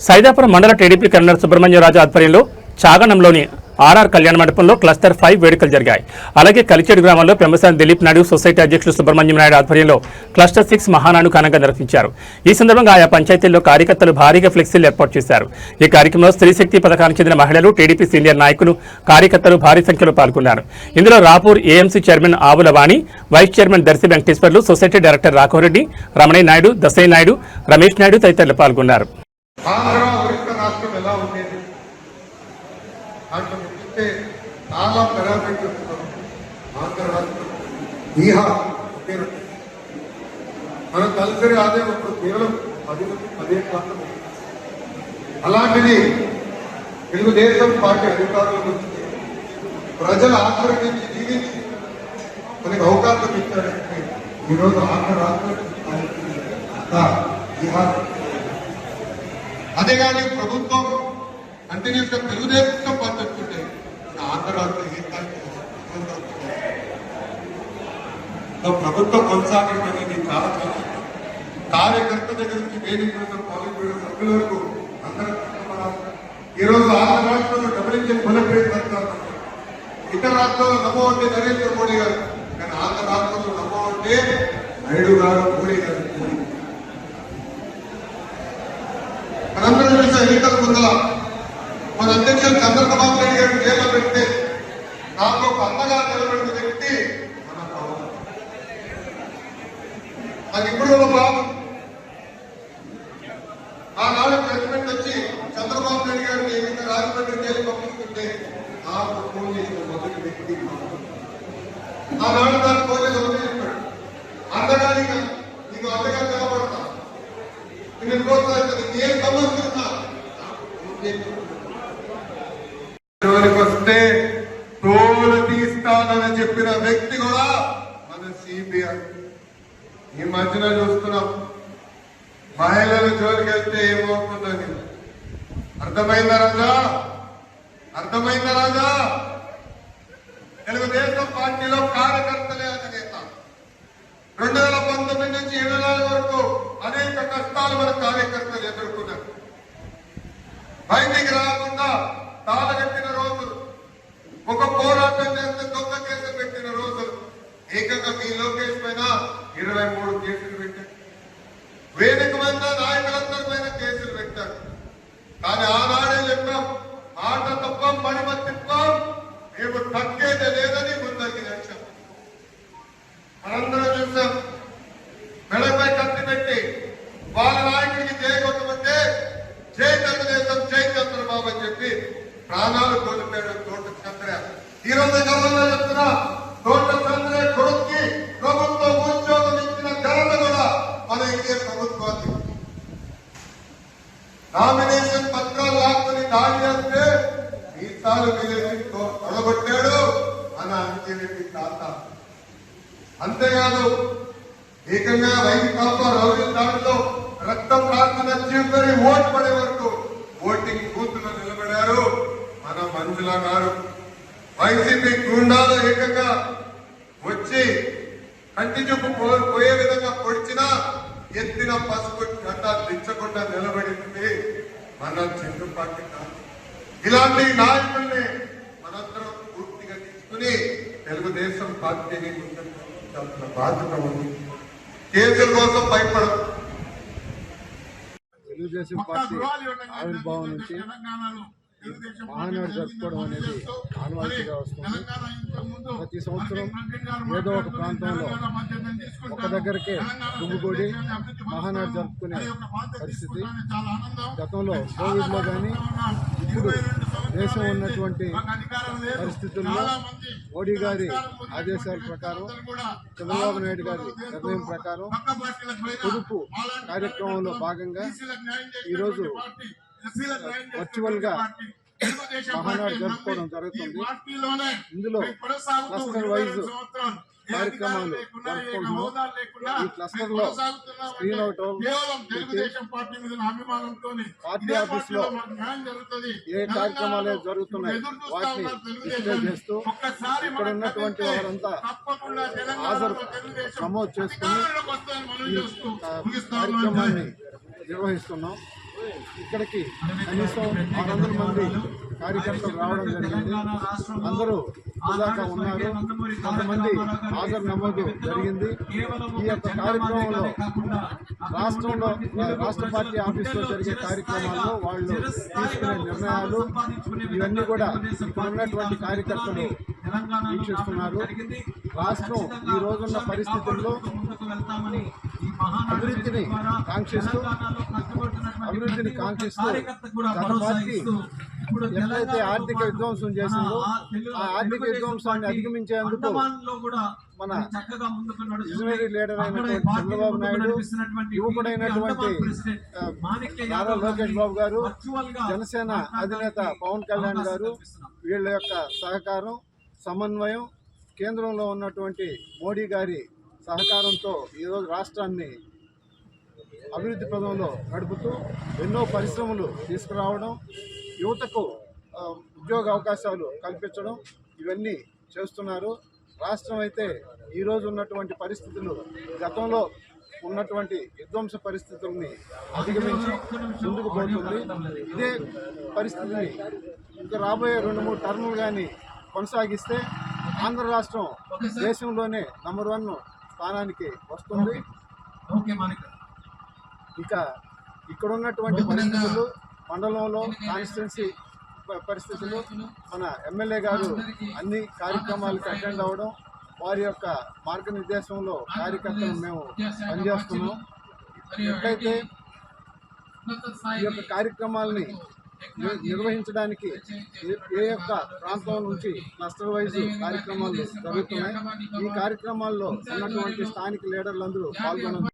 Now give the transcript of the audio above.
సైదాపురం మండల TDP convener Subrahmanya Raju ఆధ్వర్యంలో చాగనంలోని RR కళ్యాణ మండపంలో క్లస్టర్ 5 వేడుకలు జరిగాయి. అలాగే కలిచేడు గ్రామంలో పెంబసాని దిలీప్ నాయుడు సొసైటీ అధ్యక్షులు సుబ్రహ్మణ్యం నాయుడు ఆధ్వర్యంలో క్లస్టర్ 6 మహానాడు ఘనంగా నిర్వహించారు. ఈ సందర్భంగా ఆయా పంచాయతీల్లో కార్యకర్తలు భారీగా ఫ్లెక్సీలు ఏర్పాటు చేశారు. ఈ కార్యక్రమంలో స్త్రీ శక్తి పథకానికి చెందిన మహిళలు, టీడీపీ సీనియర్ నాయకులు, కార్యకర్తలు భారీ సంఖ్యలో పాల్గొన్నారు. ఇందులో Rapur AMC chairman Avula Vani, vice chairman Darsi Venkateswarlu, society director Raghavareddy, Ramanaiah Naidu, Dasaiah Naidu, Ramesh Naidu తదితరులు పాల్గొన్నారు. చాలా పెరాపెట్ చెప్తున్నాం. ఆంధ్ర రాష్ట్రం బీహార్ మనం తలసరి ఆదాయం ఇప్పుడు కేవలం 10 అలాంటిది తెలుగుదేశం పార్టీ అధికారులకు వచ్చి ప్రజలు ఆశ్రయించి జీవించి మనకి అవకాశం ఇచ్చారంటే ఈరోజు ఆంధ్ర రాష్ట్రం బీహార్. అదే కానీ ప్రభుత్వం కంటిన్యూస్ గా తెలుగుదేశం పార్టీ వచ్చుంటే ఆంధ్ర రాష్ట్రం ఏ ప్రభుత్వం కొనసాగడం అనేది చాలా చాలా కార్యకర్త దగ్గర నుంచి వేదిక పాలిట్ సభ్యుల వరకు అందరూ ఈరోజు ఆంధ్ర రాష్ట్రంలో డబ్ల్యూహెచ్ బుల్లెట్ పెడతారు. ఇతర రాష్ట్రాల్లో నమో అంటే నరేంద్ర మోడీ గారు, కానీ ఆంధ్ర రాష్ట్రంలో నమో అంటే నాయుడు గారు, మోడీ గారు. మనందరూ చూసిన ఎన్నికల ముందర మన అధ్యక్షులు చంద్రబాబు నాయుడు గారిని జైల్లో పెడితే నాకు ఒక అండగా నిలబడిన వ్యక్తి మన పవన్. అది ఇప్పుడు బాబు ఆనాడు ప్రెసిడెంట్ వచ్చి చంద్రబాబు నాయుడు గారిని ఎన్నిక రాజమండ్రి జైలు పంపిస్తుంటే నాకు ఫోన్ చేసిన మొదటి వ్యక్తి ఆనాడు నాకు ఫోన్ చేసి వదిలేసినాడు. అండగాని నీకు అండగా నిలబడతా, నేను ప్రోత్సహిస్తాను, ఏ సమస్య ఉన్నా వస్తే తోలు తీస్తానని చెప్పిన వ్యక్తి కూడా మన సిబిఐ. ఈ మధ్యన చూస్తున్నాం మహిళల జోలికి వెళ్తే ఏమవుతుందని. అర్థమైందా రాజా? అర్థమైందా రాజా? తెలుగుదేశం పార్టీలో కార్యకర్తలే అధినేత. 2019 నుంచి 24 వరకు అనేక కష్టాలు మన కార్యకర్తలు ఎదుర్కొన్నారు. బయటికి రాకుండా తాళగట్టిన రోజులు, ఒక పోరాటం చేస్తే దొంగ కేసులు పెట్టిన రోజులు, ఏకంగా మీ లోకేష్ పైన 23 కేసులు పెట్టారు. వేదిక మీద నాయకులందరి పైన కేసులు పెట్టారు. కానీ ఆనాడే చెప్పాం, మాట తప్పం, మడిమ తిప్పం, మేము తగ్గేదే లేదని ముందరికి నడిచాం. మనందరం చూసాం, మెడపై కత్తి పెట్టి వాళ్ళ నాయకుడికి చేయగొట్టమంటే జై తెలుగుదేశం, జై చంద్రబాబు అని చెప్పి ప్రాణాలు కోల్పోయాడు తోట చంద్ర. ఈ రోజు గతంలో చెప్తున్నా, తోట చంద్ర కొడుక్కి ప్రభుత్వం ఉద్యోగం ఇచ్చిన ఘనత కూడా మన ఇండియా ప్రభుత్వాన్ని. నామినేషన్ పత్రాలు లాక్కుని దాడి చేస్తే ఈసారి తొడగొట్టాడు మన అంజరెడ్డి తాత. అంతేకాదు ఏకంగా వైకాపా రౌడీ దాడిలో రక్తం కాకుండా చివరి ఓటు పడే వరకు ఓటింగ్ బూత్ లో నిలబడారు మన మంజుల గారు. వైసీపీ గుండాలు ఏకంగా వచ్చి కంటి చూపు పోయే విధంగా పొడిచినా ఎత్తిన పసుపు గడ్డ దించకుండా నిలబడింది మన చెండు పార్టీ కాదు. ఇలాంటి నాయకుల్ని మనందరం పూర్తిగా తీసుకుని తెలుగుదేశం పార్టీని ముందుకు బాధ్యత ఉంది. కేసుల కోసం భయపడదు. తెలుగుదేశం పార్టీ ఆవిర్భావం నుంచి మహానాడు జరుపుకోవడం అనేది ఆనవాయితీగా వస్తుంది. ప్రతి సంవత్సరం ఏదో ఒక ప్రాంతంలో ఒక దగ్గరికే గుమ్మిగూడి మహానాడు జరుపుకునే పరిస్థితి. గతంలో కోవిడ్లో కానీ ఇప్పుడు దేశం ఉన్నటువంటి పరిస్థితుల్లో మోడీ గారి ఆదేశాల ప్రకారం, చంద్రబాబు నాయుడు గారి నిర్ణయం ప్రకారం పొదుపు కార్యక్రమంలో భాగంగా ఈరోజు వర్చువల్ గా మహానాడు జరుపుకోవడం జరుగుతుంది. ఇందులో క్లస్టర్ వైజ్ కార్యక్రమాలు జరుపుకుంటున్నాం. ఈ క్లస్టర్ లో స్క్రీన్ అవుట్ పార్టీ ఆఫీస్ లో ఏ కార్యక్రమాలు జరుగుతున్నాయి వాటిని డిస్ప్లే చేస్తూ ఇక్కడ ఉన్నటువంటి వారంతా హాజరు నమోదు చేసుకుని ఈ కార్యక్రమాన్ని నిర్వహిస్తున్నాం. ఇక్కడికి కనీసం 600 మంది కార్యకర్తలు రావడం జరిగింది. అందరూ దాకా ఉన్నారు. కొంతమంది హాజరు నమోదు జరిగింది. ఈ యొక్క కార్యక్రమంలో రాష్ట్ర పార్టీ ఆఫీసులో జరిగే కార్యక్రమాల్లో వాళ్ళు తీసుకునే నిర్ణయాలు ఇవన్నీ కూడా ఇక్కడ ఉన్నటువంటి కార్యకర్తలు వీక్షిస్తున్నారు. రాష్ట్రం ఈ రోజున్న పరిస్థితుల్లో అభివృద్ధిని కాంక్షిస్తూ గత పార్టీ ఎట్లయితే ఆర్థిక విధ్వంసం చేసిందో ఆ ఆర్థిక విధ్వంసాన్ని అధిగమించేందుకు మన విజనరీ లీడర్ అయినటువంటి చంద్రబాబు నాయుడు, యువకుడైనటువంటి నారా లోకేష్ బాబు గారు, జనసేన అధినేత పవన్ కళ్యాణ్ గారు, వీళ్ళ యొక్క సహకారం, సమన్వయం, కేంద్రంలో ఉన్నటువంటి మోడీ గారి సహకారంతో ఈరోజు రాష్ట్రాన్ని అభివృద్ధి పదంలో నడుపుతూ ఎన్నో పరిశ్రమలు తీసుకురావడం, యువతకు ఉద్యోగ అవకాశాలు కల్పించడం ఇవన్నీ చేస్తున్నారు. రాష్ట్రం అయితే ఈరోజు ఉన్నటువంటి పరిస్థితులు గతంలో ఉన్నటువంటి విధ్వంస పరిస్థితుల్ని అధిగమించి ముందుకు పోతుంది. ఇదే పరిస్థితిని ఇంకా రాబోయే 2-3 టర్ములు కానీ కొనసాగిస్తే ఆంధ్ర రాష్ట్రం దేశంలోనే నంబర్ 1 స్థానానికి వస్తుంది. ఇక ఇక్కడ ఉన్నటువంటి పరిస్థితులు, మండలంలో కాన్స్టిట్యున్సీ పరిస్థితులు, మన ఎమ్మెల్యే గారు అన్ని కార్యక్రమాలకు అటెండ్ అవ్వడం, వారి యొక్క మార్గనిర్దేశంలో కార్యకర్తలు మేము పనిచేస్తున్నాం. ఎట్లయితే ఈ యొక్క కార్యక్రమాలని నిర్వహించడానికి ఏ యొక్క ప్రాంతం నుంచి క్లస్టర్ వైజ్ కార్యక్రమాలు జరుగుతున్నాయి. ఈ కార్యక్రమాల్లో ఉన్నటువంటి స్థానిక లీడర్లందరూ పాల్గొనడం